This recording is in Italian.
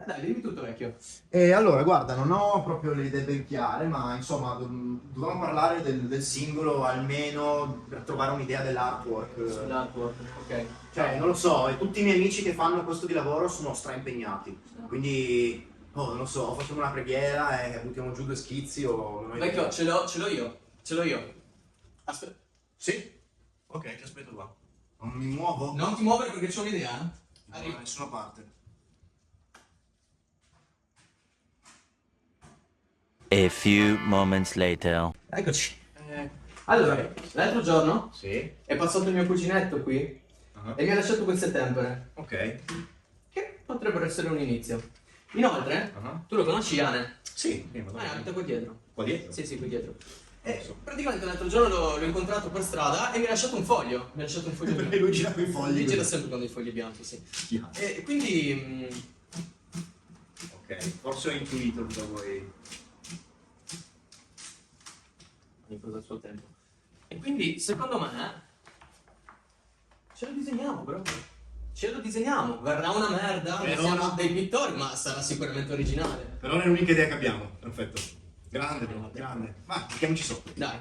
Dai, dimmi tutto, vecchio. E allora, guarda, non ho proprio le idee ben chiare, ma insomma, dovevamo parlare del singolo almeno per trovare un'idea dell'artwork. Sull'artwork, ok. Cioè, non lo so, e tutti i miei amici che fanno questo di lavoro sono straimpegnati. Quindi, oh, non lo so, facciamo una preghiera e buttiamo giù due schizzi o non ho idea. Vecchio, ce l'ho io. Ce l'ho io. Aspetta. Sì? Ok, ti aspetto qua. Non mi muovo? Non ti muovere perché c'ho un'idea. Non Arrivo. da nessuna parte. A few moments later. Eccoci. Allora, l'altro giorno Sì? è passato il mio cuginetto qui e mi ha lasciato queste tempere, Ok. che potrebbero essere un inizio. Inoltre, tu lo conosci Iane? Sì, ma Abita qua dietro. qua dietro? Sì, qui dietro. Non so. Praticamente l'altro giorno l'ho incontrato per strada e mi ha lasciato un foglio. Mi ha lasciato un foglio Perché bianco. lui gira con i fogli. Lui gira sempre con dei fogli bianchi, sì. Chiaro. E quindi... Ok, forse ho intuito cosa vuoi. ogni cosa al suo tempo. E quindi, secondo me, ce lo disegniamo, bro. Ce lo disegniamo. Verrà una merda, Però siamo no. dei pittori, ma sarà sicuramente originale. Però è l'unica idea che abbiamo. Perfetto. Grande, bro, grande. Ma mettiamoci sotto. Dai.